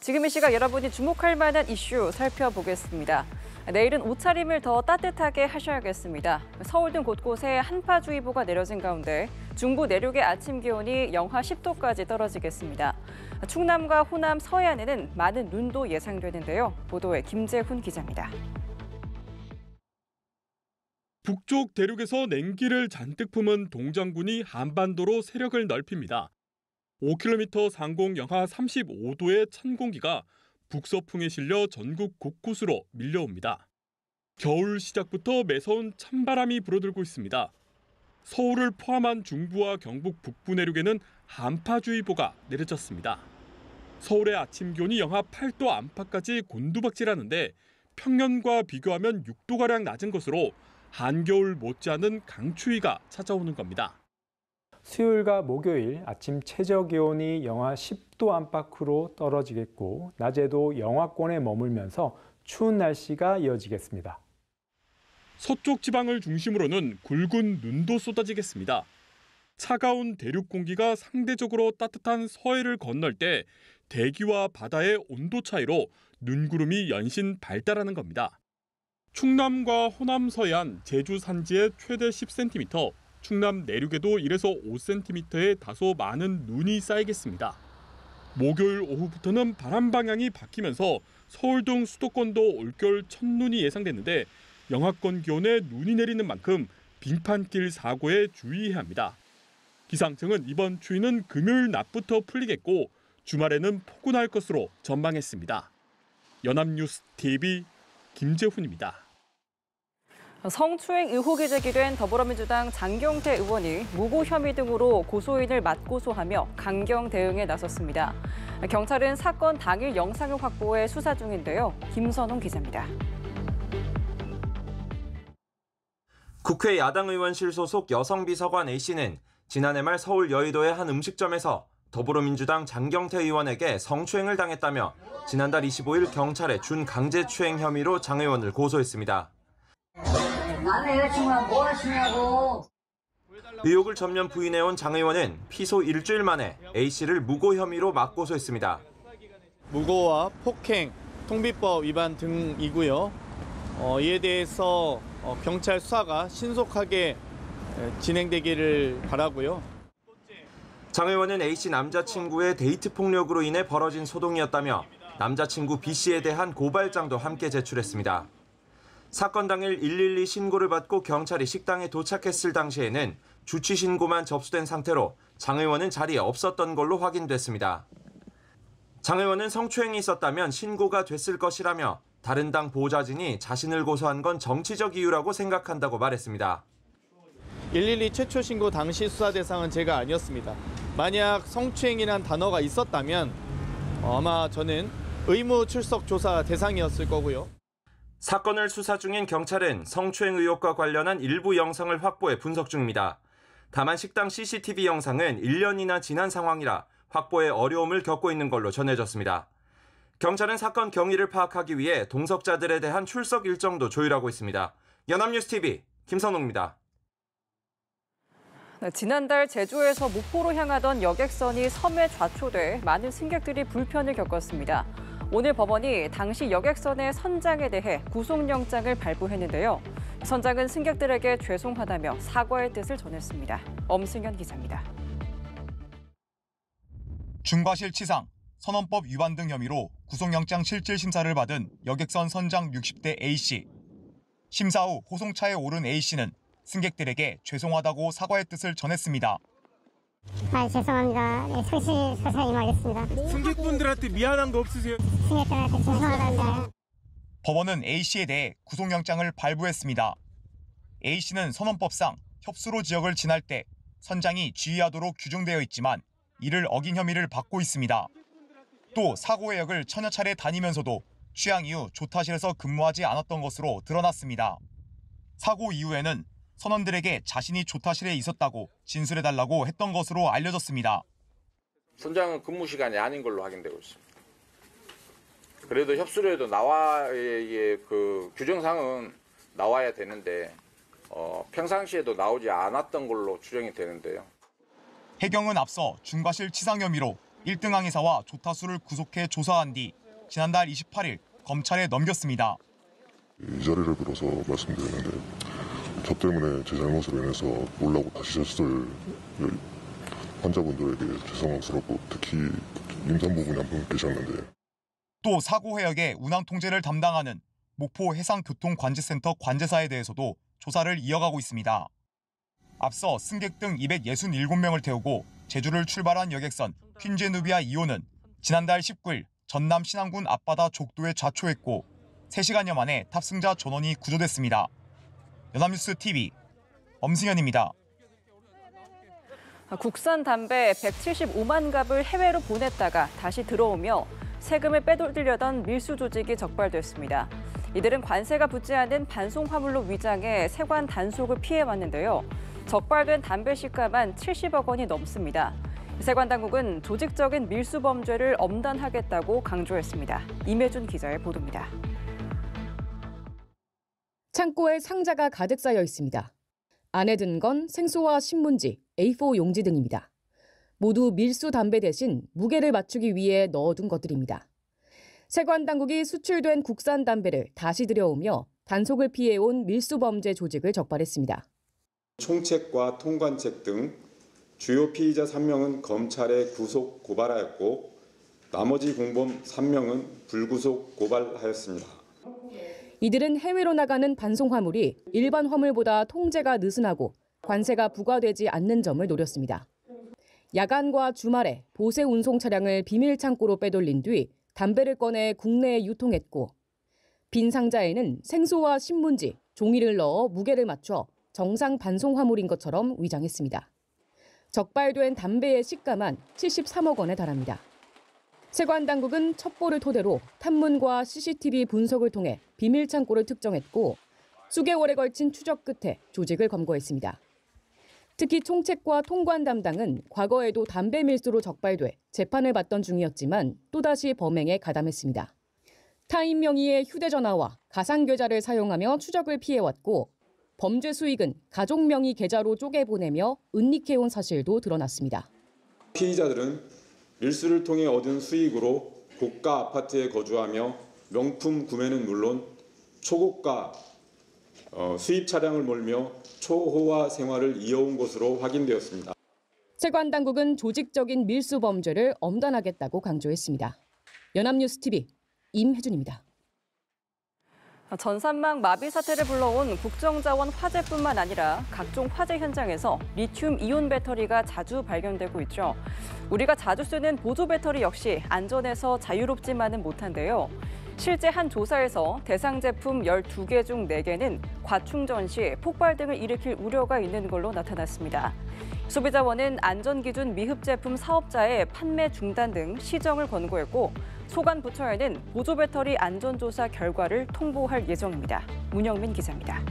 지금 이 시각 여러분이 주목할 만한 이슈 살펴보겠습니다. 내일은 옷차림을 더 따뜻하게 하셔야겠습니다. 서울 등 곳곳에 한파주의보가 내려진 가운데 중부 내륙의 아침 기온이 영하 10도까지 떨어지겠습니다. 충남과 호남 서해안에는 많은 눈도 예상되는데요. 보도에 김재훈 기자입니다. 북쪽 대륙에서 냉기를 잔뜩 품은 동장군이 한반도로 세력을 넓힙니다. 5km 상공 영하 35도의 찬 공기가 북서풍에 실려 전국 곳곳으로 밀려옵니다. 겨울 시작부터 매서운 찬바람이 불어들고 있습니다. 서울을 포함한 중부와 경북 북부 내륙에는 한파주의보가 내려졌습니다. 서울의 아침 기온이 영하 8도 안팎까지 곤두박질하는데 평년과 비교하면 6도가량 낮은 것으로 한겨울 못지않은 강추위가 찾아오는 겁니다. 수요일과 목요일 아침 최저 기온이 영하 10도 안팎으로 떨어지겠고 낮에도 영하권에 머물면서 추운 날씨가 이어지겠습니다. 서쪽 지방을 중심으로는 굵은 눈도 쏟아지겠습니다. 차가운 대륙 공기가 상대적으로 따뜻한 서해를 건널 때 대기와 바다의 온도 차이로 눈구름이 연신 발달하는 겁니다. 충남과 호남 서해안, 제주 산지에 최대 10cm, 충남 내륙에도 1에서 5cm의 다소 많은 눈이 쌓이겠습니다. 목요일 오후부터는 바람 방향이 바뀌면서 서울 등 수도권도 올겨울 첫눈이 예상됐는데 영하권 기온에 눈이 내리는 만큼 빙판길 사고에 주의해야 합니다. 기상청은 이번 추위는 금요일 낮부터 풀리겠고 주말에는 포근할 것으로 전망했습니다. 연합뉴스 TV 김재훈입니다. 성추행 의혹이 제기된 더불어민주당 장경태 의원이 무고 혐의 등으로 고소인을 맞고소하며 강경 대응에 나섰습니다. 경찰은 사건 당일 영상을 확보해 수사 중인데요. 김선홍 기자입니다. 국회 야당의원실 소속 여성비서관 A씨는 지난해 말 서울 여의도의 한 음식점에서 더불어민주당 장경태 의원에게 성추행을 당했다며 지난달 25일 경찰에 준강제추행 혐의로 장 의원을 고소했습니다. 남의 여자친구랑 뭐 하시냐고. 의혹을 전면 부인해온 장 의원은 피소 일주일 만에 A씨를 무고 혐의로 맞고소했습니다. 무고와 폭행, 통비법 위반 등이고요. 이에 대해서 경찰 수사가 신속하게 진행되기를 바라고요. 장 의원은 A씨 남자친구의 데이트 폭력으로 인해 벌어진 소동이었다며 남자친구 B씨에 대한 고발장도 함께 제출했습니다. 사건 당일 112 신고를 받고 경찰이 식당에 도착했을 당시에는 주치 신고만 접수된 상태로 장 의원은 자리에 없었던 걸로 확인됐습니다. 장 의원은 성추행이 있었다면 신고가 됐을 것이라며 다른 당 보좌진이 자신을 고소한 건 정치적 이유라고 생각한다고 말했습니다. 112 최초 신고 당시 수사 대상은 제가 아니었습니다. 만약 성추행이란 단어가 있었다면 아마 저는 의무 출석 조사 대상이었을 거고요. 사건을 수사 중인 경찰은 성추행 의혹과 관련한 일부 영상을 확보해 분석 중입니다. 다만 식당 CCTV 영상은 1년이나 지난 상황이라 확보에 어려움을 겪고 있는 걸로 전해졌습니다. 경찰은 사건 경위를 파악하기 위해 동석자들에 대한 출석 일정도 조율하고 있습니다. 연합뉴스TV 김선홍입니다. 지난달 제주에서 목포로 향하던 여객선이 섬에 좌초돼 많은 승객들이 불편을 겪었습니다. 오늘 법원이 당시 여객선의 선장에 대해 구속영장을 발부했는데요. 선장은 승객들에게 죄송하다며 사과의 뜻을 전했습니다. 엄승현 기자입니다. 중과실치상, 선원법 위반 등 혐의로 구속영장 실질 심사를 받은 여객선 선장 60대 A씨. 심사 후 호송차에 오른 A씨는 승객들에게 죄송하다고 사과의 뜻을 전했습니다. 죄송합니다. 성실서서 임하겠습니다. 승객분들한테 미안한 거 없으세요? 승객들한테 죄송하답니다. 법원은 A씨에 대해 구속영장을 발부했습니다. A씨는 선원법상 협수로 지역을 지날 때 선장이 주의하도록 규정되어 있지만 이를 어긴 혐의를 받고 있습니다. 또 사고의 역을 천여 차례 다니면서도 취향 이후 조타실에서 근무하지 않았던 것으로 드러났습니다. 사고 이후에는 선원들에게 자신이 조타실에 있었다고 진술해달라고 했던 것으로 알려졌습니다. 선장은 근무 시간이 아닌 걸로 확인되고 있습니다. 그래도 협수료에도 그 규정상은 나와야 되는데 평상시에도 나오지 않았던 걸로 추정이 되는데요. 해경은 앞서 중과실치상 혐의로 1등 항해사와 조타수를 구속해 조사한 뒤 지난달 28일 검찰에 넘겼습니다. 이 자리를 빌어서 말씀드리는데 저 때문에 제 잘못으로 인해서 놀라고 다시 졌을 환자분들에게 죄송스럽고 특히 임산부분이 한 분 계셨는데 또 사고 해역의 운항 통제를 담당하는 목포 해상교통관제센터 관제사에 대해서도 조사를 이어가고 있습니다. 앞서 승객 등 267명을 태우고 제주를 출발한 여객선 퀸제누비아 2호는 지난달 19일 전남 신안군 앞바다 족도에 좌초했고 3시간여 만에 탑승자 전원이 구조됐습니다. 연합뉴스 TV 엄승현입니다. 국산 담배 175만 갑을 해외로 보냈다가 다시 들어오며 세금을 빼돌리려던 밀수 조직이 적발됐습니다. 이들은 관세가 붙지 않은 반송 화물로 위장해 세관 단속을 피해왔는데요. 적발된 담배 시가만 70억 원이 넘습니다. 세관 당국은 조직적인 밀수 범죄를 엄단하겠다고 강조했습니다. 임혜준 기자의 보도입니다. 창고에 상자가 가득 쌓여 있습니다. 안에 든 건 생소와 신문지, A4 용지 등입니다. 모두 밀수 담배 대신 무게를 맞추기 위해 넣어둔 것들입니다. 세관 당국이 수출된 국산 담배를 다시 들여오며 단속을 피해온 밀수 범죄 조직을 적발했습니다. 총책과 통관책 등 주요 피의자 3명은 검찰에 구속 고발하였고 나머지 공범 3명은 불구속 고발하였습니다. 이들은 해외로 나가는 반송 화물이 일반 화물보다 통제가 느슨하고 관세가 부과되지 않는 점을 노렸습니다. 야간과 주말에 보세 운송 차량을 비밀 창고로 빼돌린 뒤 담배를 꺼내 국내에 유통했고 빈 상자에는 생소와 신문지, 종이를 넣어 무게를 맞춰 정상 반송 화물인 것처럼 위장했습니다. 적발된 담배의 시가만 73억 원에 달합니다. 세관 당국은 첩보를 토대로 탐문과 CCTV 분석을 통해 비밀 창고를 특정했고 수개월에 걸친 추적 끝에 조직을 검거했습니다. 특히 총책과 통관 담당은 과거에도 담배 밀수로 적발돼 재판을 받던 중이었지만 또다시 범행에 가담했습니다. 타인 명의의 휴대전화와 가상계좌를 사용하며 추적을 피해왔고 범죄 수익은 가족 명의 계좌로 쪼개보내며 은닉해온 사실도 드러났습니다. 피의자들은 밀수를 통해 얻은 수익으로 고가 아파트에 거주하며 명품 구매는 물론 초고가 수입 차량을 몰며 초호화 생활을 이어온 것으로 확인되었습니다. 세관 당국은 조직적인 밀수 범죄를 엄단하겠다고 강조했습니다. 연합뉴스 TV 임혜준입니다. 전산망 마비 사태를 불러온 국정자원 화재뿐만 아니라 각종 화재 현장에서 리튬 이온 배터리가 자주 발견되고 있죠. 우리가 자주 쓰는 보조 배터리 역시 안전해서 자유롭지만은 못한데요. 실제 한 조사에서 대상 제품 12개 중 4개는 과충전 시 폭발 등을 일으킬 우려가 있는 걸로 나타났습니다. 소비자원은 안전기준 미흡 제품 사업자의 판매 중단 등 시정을 권고했고 소관부처에는 보조 배터리 안전조사 결과를 통보할 예정입니다. 문영민 기자입니다.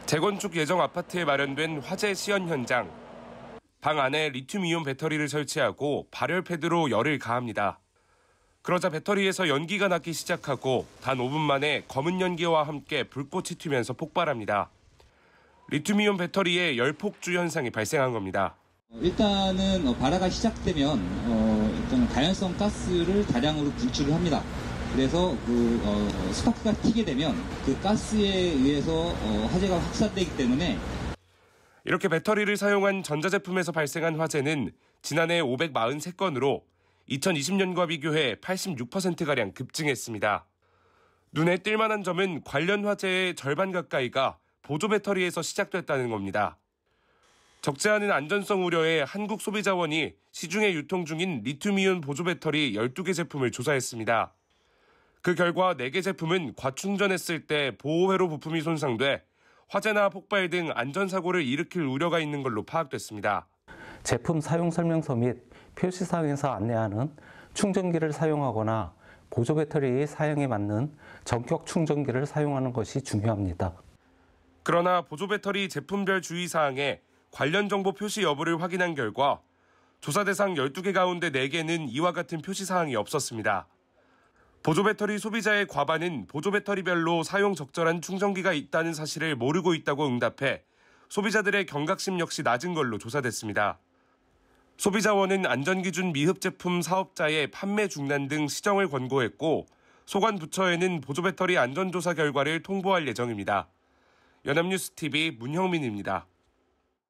재건축 예정 아파트에 마련된 화재 시연 현장. 방 안에 리튬이온 배터리를 설치하고 발열 패드로 열을 가합니다. 그러자 배터리에서 연기가 나기 시작하고 단 5분 만에 검은 연기와 함께 불꽃이 튀면서 폭발합니다. 리튬이온 배터리에 열폭주 현상이 발생한 겁니다. 일단은 발화가 시작되면 일단 가연성 가스를 다량으로 분출을 합니다. 그래서 스파크가 튀게 되면 그 가스에 의해서 화재가 확산되기 때문에 이렇게 배터리를 사용한 전자제품에서 발생한 화재는 지난해 543건으로 2020년과 비교해 86%가량 급증했습니다. 눈에 띌 만한 점은 관련 화재의 절반 가까이가 보조 배터리에서 시작됐다는 겁니다. 적지 않은 안전성 우려에 한국소비자원이 시중에 유통 중인 리튬이온 보조 배터리 12개 제품을 조사했습니다. 그 결과 4개 제품은 과충전했을 때 보호회로 부품이 손상돼 화재나 폭발 등 안전사고를 일으킬 우려가 있는 걸로 파악됐습니다. 제품 사용 설명서 및 표시사항에서 안내하는 충전기를 사용하거나 보조 배터리 사용에 맞는 전격 충전기를 사용하는 것이 중요합니다. 그러나 보조 배터리 제품별 주의사항에 관련 정보 표시 여부를 확인한 결과 조사 대상 12개 가운데 4개는 이와 같은 표시사항이 없었습니다. 보조 배터리 소비자의 과반은 보조 배터리별로 사용 적절한 충전기가 있다는 사실을 모르고 있다고 응답해 소비자들의 경각심 역시 낮은 걸로 조사됐습니다. 소비자원은 안전기준 미흡 제품 사업자의 판매 중단 등 시정을 권고했고 소관부처에는 보조배터리 안전조사 결과를 통보할 예정입니다. 연합뉴스 TV 문형민입니다.